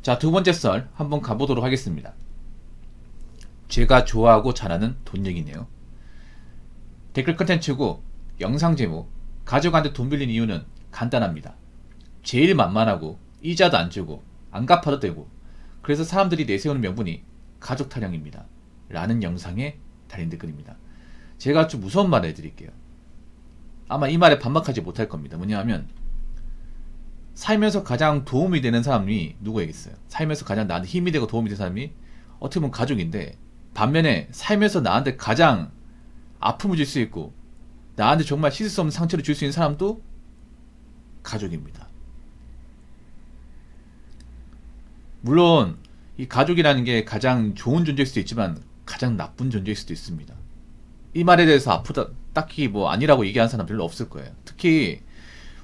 자, 두 번째 썰 한번 가보도록 하겠습니다. 제가 좋아하고 잘하는 돈 얘기네요. 댓글 컨텐츠고 영상 제목, 가족한테 돈 빌린 이유는 간단합니다. 제일 만만하고 이자도 안 주고 안 갚아도 되고, 그래서 사람들이 내세우는 명분이 가족 타령입니다 라는 영상에 달린 댓글입니다. 제가 좀 무서운 말을 해드릴게요. 아마 이 말에 반박하지 못할 겁니다. 뭐냐면, 살면서 가장 도움이 되는 사람이 누구에겠어요? 살면서 가장 나한테 힘이 되고 도움이 되는 사람이 어떻게 보면 가족인데, 반면에 살면서 나한테 가장 아픔을 줄 수 있고 나한테 정말 씻을 수 없는 상처를 줄 수 있는 사람도 가족입니다. 물론 이 가족이라는 게 가장 좋은 존재일 수도 있지만 가장 나쁜 존재일 수도 있습니다. 이 말에 대해서 아프다 딱히 뭐 아니라고 얘기하는 사람 별로 없을 거예요. 특히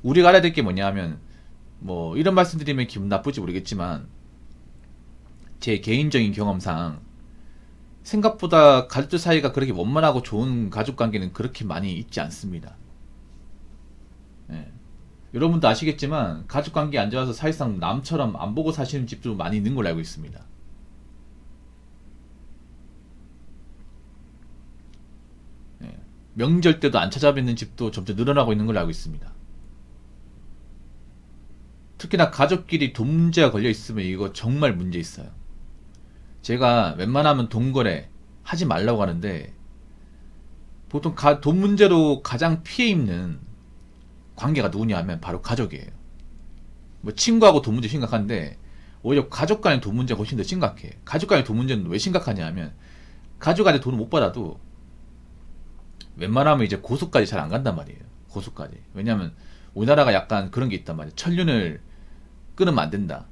우리가 알아야 될 게 뭐냐 하면, 뭐 이런 말씀 드리면 기분 나쁠지 모르겠지만 제 개인적인 경험상 생각보다 가족들 사이가 그렇게 원만하고 좋은 가족관계는 그렇게 많이 있지 않습니다. 예. 여러분도 아시겠지만 가족관계 안 좋아서 사실상 남처럼 안 보고 사시는 집도 많이 있는 걸로 알고 있습니다. 예. 명절 때도 안 찾아뵙는 집도 점점 늘어나고 있는 걸로 알고 있습니다. 특히나 가족끼리 돈 문제가 걸려 있으면 이거 정말 문제 있어요. 제가 웬만하면 돈 거래 하지 말라고 하는데, 보통 돈 문제로 가장 피해 입는 관계가 누구냐 하면 바로 가족이에요. 뭐 친구하고 돈 문제 심각한데 오히려 가족 간의 돈 문제가 훨씬 더 심각해. 가족 간의 돈 문제는 왜 심각하냐 하면, 가족한테 돈을 못 받아도 웬만하면 이제 고소까지 잘 안 간단 말이에요. 고소까지. 왜냐면 우리나라가 약간 그런 게 있단 말이에요. 천륜을 끊으면 안 된다,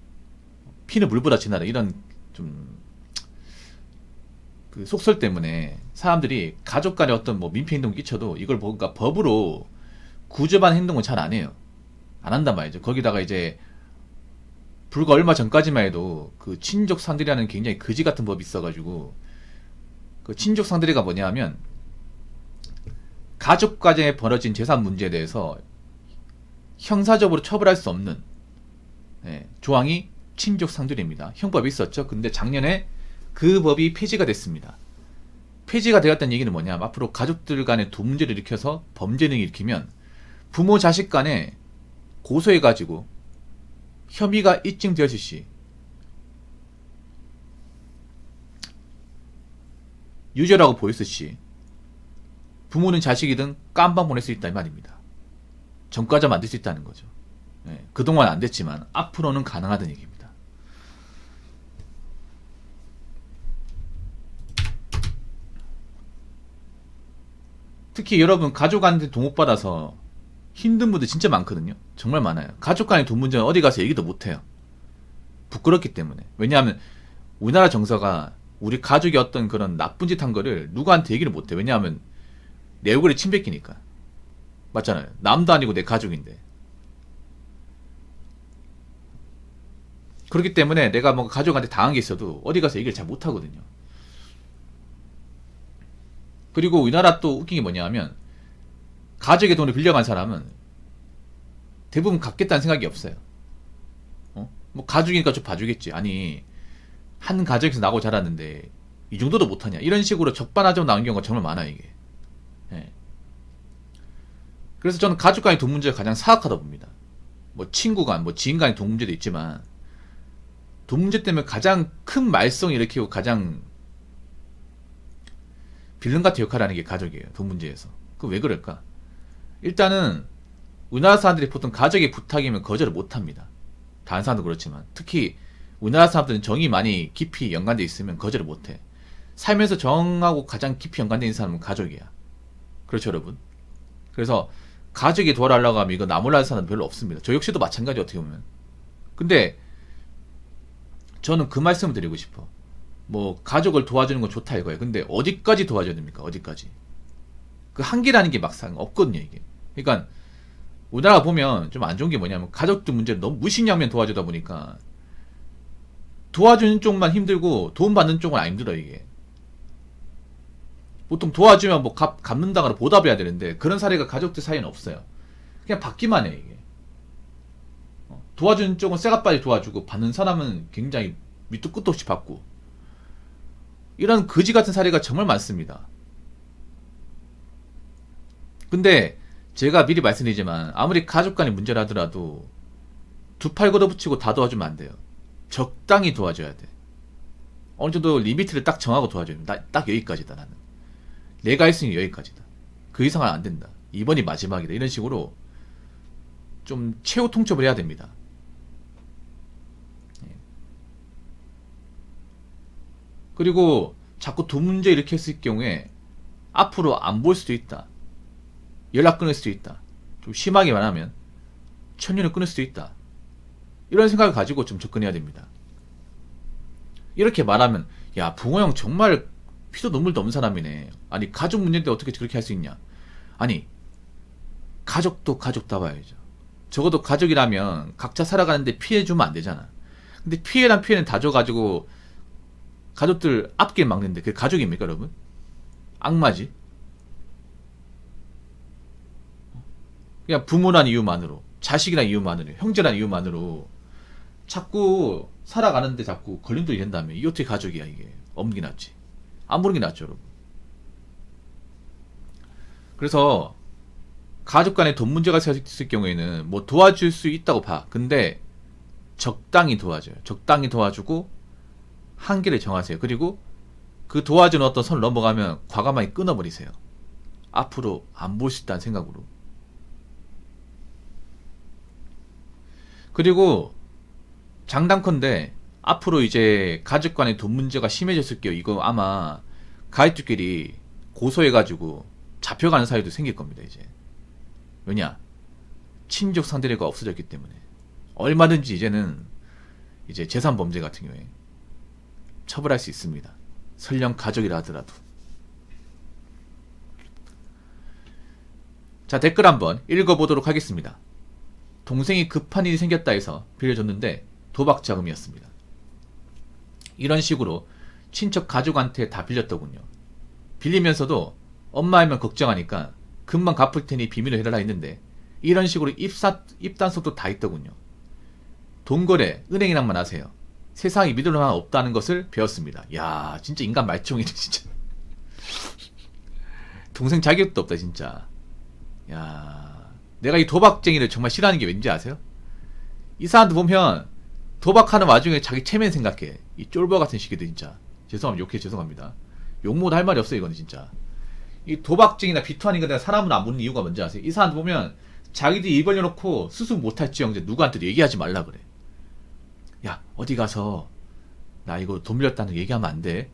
피는 물보다 진하다, 이런 좀 그 속설 때문에 사람들이 가족 간에 어떤 뭐 민폐 행동을 끼쳐도 이걸 뭔가 법으로 구제받는 행동을 잘 안 해요. 안 한단 말이죠. 거기다가 이제 불과 얼마 전까지만 해도 그 친족 상대라는 굉장히 거지 같은 법이 있어가지고, 그 친족 상대가 뭐냐 하면, 가족 간에 벌어진 재산 문제에 대해서 형사적으로 처벌할 수 없는, 조항이 친족 상대입니다. 형법이 있었죠. 근데 작년에 그 법이 폐지가 됐습니다. 폐지가 되었다는 얘기는 뭐냐, 앞으로 가족들 간에 돈 문제를 일으켜서 범죄를 일으키면 부모 자식 간에 고소해가지고 혐의가 입증되었을 시 유죄라고 보였을 시 부모는 자식이든 깜방 보낼 수 있다 이 말입니다. 전과자 만들 수 있다는 거죠. 그동안 안 됐지만 앞으로는 가능하다는 얘기입니다. 특히 여러분 가족한테 돈 못 받아서 힘든 분들 진짜 많거든요. 정말 많아요. 가족 간의 돈 문제는 어디 가서 얘기도 못해요. 부끄럽기 때문에. 왜냐하면 우리나라 정서가 우리 가족이 어떤 그런 나쁜 짓 한 거를 누구한테 얘기를 못해. 왜냐하면 내 얼굴에 침 뱉기니까. 맞잖아요. 남도 아니고 내 가족인데. 그렇기 때문에 내가 뭔가 가족한테 당한 게 있어도 어디 가서 얘기를 잘 못하거든요. 그리고 우리나라 또 웃긴 게 뭐냐 하면, 가족의 돈을 빌려간 사람은 대부분 갚겠다는 생각이 없어요. 뭐 가족이니까 좀 봐주겠지. 아니, 한 가정에서 나고 자랐는데 이 정도도 못하냐, 이런 식으로 적반하장 나온 경우가 정말 많아요 이게. 그래서 저는 가족 간의 돈 문제가 가장 사악하다 봅니다. 뭐 친구 간, 뭐 지인 간의 돈 문제도 있지만 돈 문제 때문에 가장 큰 말썽을 일으키고 가장 빌런 같은 역할을 하는 게 가족이에요. 돈 문제에서. 그 왜 그럴까? 일단은 우리나라 사람들이 보통 가족의 부탁이면 거절을 못합니다. 다른 사람도 그렇지만 특히 우리나라 사람들은 정이 많이 깊이 연관되어 있으면 거절을 못해. 살면서 정하고 가장 깊이 연관되어 있는 사람은 가족이야. 그렇죠 여러분? 그래서 가족이 도와달라고 하면 이거 나 몰라는 사람은 별로 없습니다. 저 역시도 마찬가지 어떻게 보면. 근데 저는 그 말씀을 드리고 싶어. 뭐 가족을 도와주는 건 좋다 이거예요. 근데 어디까지 도와줘야 됩니까? 어디까지? 그 한계라는 게 막상 없거든요 이게. 그러니까 우리나라 보면 좀 안 좋은 게 뭐냐면, 가족들 문제를 너무 무심양면 도와주다 보니까 도와주는 쪽만 힘들고 돈 받는 쪽은 안 힘들어 이게. 보통 도와주면 뭐 갚는다거나 보답해야 되는데 그런 사례가 가족들 사이에는 없어요. 그냥 받기만 해 이게. 도와주는 쪽은 쇠가빠지 도와주고 받는 사람은 굉장히 밑도 끝도 없이 받고, 이런 거지 같은 사례가 정말 많습니다. 근데 제가 미리 말씀드리지만 아무리 가족 간의 문제라 하더라도 두 팔 걷어붙이고 다 도와주면 안 돼요. 적당히 도와줘야 돼. 어느 정도 리미트를 딱 정하고 도와줘야 돼. 딱 여기까지다. 나는 내가 할 수 있는 여기까지다. 그 이상은 안 된다. 이번이 마지막이다. 이런 식으로 좀 최후 통첩을 해야 됩니다. 그리고 자꾸 돈 문제 이렇게 했을 경우에 앞으로 안 볼 수도 있다. 연락 끊을 수도 있다. 좀 심하게 말하면 천년을 끊을 수도 있다. 이런 생각을 가지고 좀 접근해야 됩니다. 이렇게 말하면 야, 붕어 형 정말 피도 눈물도 없는 사람이네. 아니, 가족 문제인데 어떻게 그렇게 할 수 있냐. 아니, 가족도 가족다 봐야죠. 적어도 가족이라면 각자 살아가는데 피해주면 안 되잖아. 근데 피해란 피해는 다 줘가지고 가족들 앞길 막는데 그게 가족입니까, 여러분? 악마지. 그냥 부모란 이유만으로, 자식이란 이유만으로, 형제란 이유만으로 자꾸 살아가는데 자꾸 걸림돌이 된다며. 이게 어떻게 가족이야, 이게. 없는 게 낫지. 안 보는 게 낫죠, 여러분. 그래서 가족 간에 돈 문제가 있을 경우에는 뭐 도와줄 수 있다고 봐. 근데 적당히 도와줘요. 적당히 도와주고 한계를 정하세요. 그리고 그 도와주는 어떤 선을 넘어가면 과감하게 끊어버리세요. 앞으로 안 볼 수 있다는 생각으로. 그리고 장담컨대 앞으로 이제 가족 간의 돈 문제가 심해졌을 게요. 이거 아마 가족끼리 고소해가지고 잡혀가는 사유도 생길 겁니다. 이제 왜냐, 친족 상대가 없어졌기 때문에 얼마든지 이제는 이제 재산 범죄 같은 경우에 처벌할 수 있습니다. 설령 가족이라 하더라도. 자, 댓글 한번 읽어보도록 하겠습니다. 동생이 급한 일이 생겼다 해서 빌려줬는데 도박 자금이었습니다. 이런 식으로 친척 가족한테 다 빌렸더군요. 빌리면서도 엄마 알면 걱정하니까 금방 갚을 테니 비밀로 해달라 했는데 이런 식으로 입단속도 다 있더군요. 돈거래 은행이랑만 하세요. 세상에 믿을 만한 없다는 것을 배웠습니다. 야, 진짜 인간 말종이네 진짜. 동생 자격도 없다 진짜. 야, 내가 이 도박쟁이를 정말 싫어하는 게 왠지 아세요? 이 사람들 보면 도박하는 와중에 자기 체면 생각해. 이 쫄보 같은 시기들 진짜. 죄송합니다. 욕해 죄송합니다. 욕못 할 말이 없어요 이거는 진짜. 이 도박쟁이나 비투하는 거나 사람은 안 보는 이유가 뭔지 아세요? 이 사람들 보면 자기들이 입 벌려놓고 수습 못할지언정 누구한테도 얘기하지 말라 그래. 야, 어디 가서 나 이거 돈 빌렸다는 거 얘기하면 안 돼.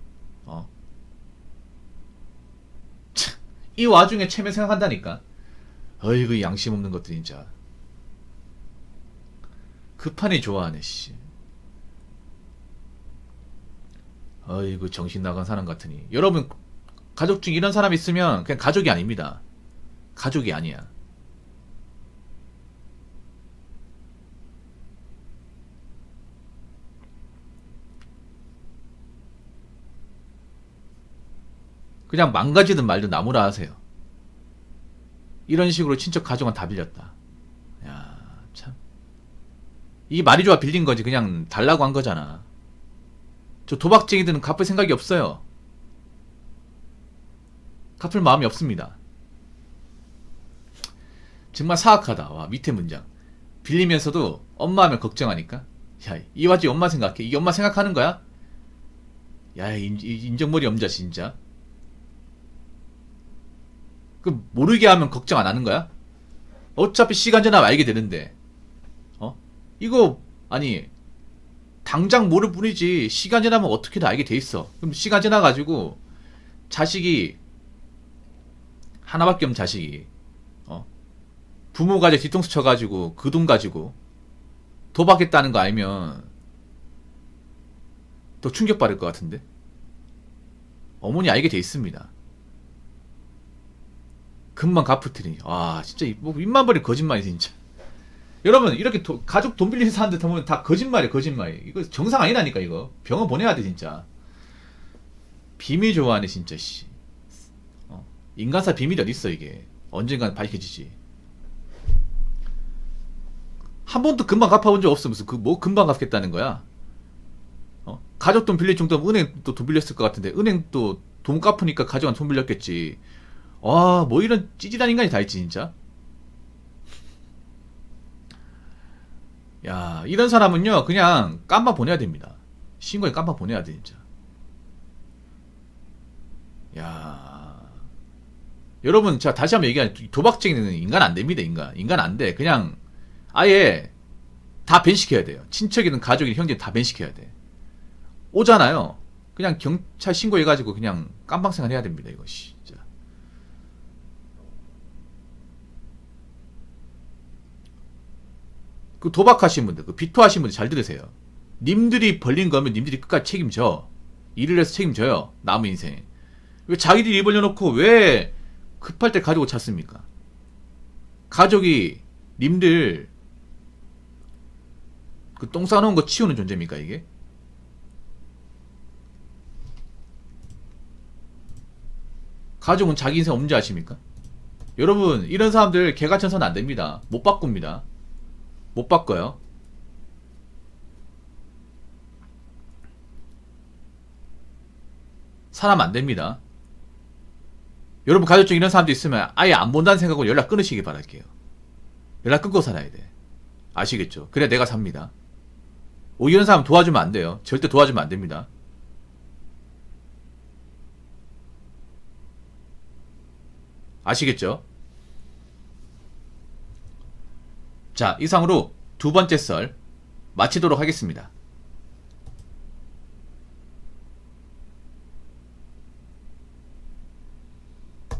이 와중에 체면 생각한다니까. 어이구, 양심 없는 것들 진짜. 급하니 좋아하네 씨. 어이구, 정신 나간 사람 같으니. 여러분, 가족 중에 이런 사람 있으면 그냥 가족이 아닙니다. 가족이 아니야. 그냥 망가지든 말든 나무라 하세요. 이런 식으로 친척 가족은 다 빌렸다. 야, 참. 이게 말이 좋아 빌린 거지. 그냥 달라고 한 거잖아. 저 도박쟁이들은 갚을 생각이 없어요. 갚을 마음이 없습니다. 정말 사악하다. 와, 밑에 문장. 빌리면서도 엄마 하면 걱정하니까. 야, 이 와중에 엄마 생각해. 이게 엄마 생각하는 거야? 야, 인정머리 엄자 진짜. 그 모르게 하면 걱정 안 하는 거야? 어차피 시간 지나면 알게 되는데. 이거 아니 당장 모를 뿐이지 시간 지나면 어떻게든 알게 돼 있어. 그럼 시간 지나가지고 자식이 하나밖에 없는 자식이 부모가 이제 뒤통수 쳐가지고 그 돈 가지고 도박했다는 거 알면 더 충격받을 것 같은데. 어머니 알게 돼 있습니다. 금방 갚을 테니. 와, 진짜 뭐 입만 버린 거짓말이 진짜. 여러분, 이렇게 가족 돈 빌리는 사람들 보면 다 거짓말이에요. 거짓말. 이거 정상 아니라니까. 이거 병원 보내야 돼 진짜. 비밀 좋아하네 진짜 씨. 인간사 비밀이 어딨어 이게. 언젠간 밝혀지지. 한 번도 금방 갚아본 적 없어. 무슨 그 뭐 금방 갚겠다는 거야? 가족 돈 빌릴 정도면 은행 또 돈 빌렸을 것 같은데 은행 또 돈 갚으니까 가족한테 돈 빌렸겠지. 뭐 이런 찌질한 인간이 다 있지 진짜. 야, 이런 사람은요 그냥 깜바 보내야 됩니다. 신고에 깜바 보내야 돼 진짜. 야, 여러분 제가 다시 한번 얘기하면 도박쟁이는 인간 안 됩니다. 인간 안 돼. 그냥 아예 다 밴시켜야 돼요. 친척이든 가족이든 형제든 다 밴시켜야 돼. 오잖아요. 그냥 경찰 신고해가지고 그냥 깜방생활 해야 됩니다. 이거 진짜. 그 도박하신 분들, 그 비토하신 분들 잘 들으세요. 님들이 벌린 거면 님들이 끝까지 책임져. 일을 해서 책임져요. 남은 인생. 왜 자기들이 입 벌려놓고 왜 급할 때 가지고 찼습니까? 가족이 님들 그 똥 싸놓은 거 치우는 존재입니까 이게? 가족은 자기 인생 없는지 아십니까? 여러분 이런 사람들 개가천선 안 됩니다. 못 바꿉니다. 못 바꿔요. 사람 안 됩니다. 여러분 가족 중에 이런 사람도 있으면 아예 안 본다는 생각으로 연락 끊으시기 바랄게요. 연락 끊고 살아야 돼. 아시겠죠? 그래 내가 삽니다. 이런 사람 도와주면 안 돼요. 절대 도와주면 안 됩니다. 아시겠죠? 자, 이상으로 두 번째 썰 마치도록 하겠습니다.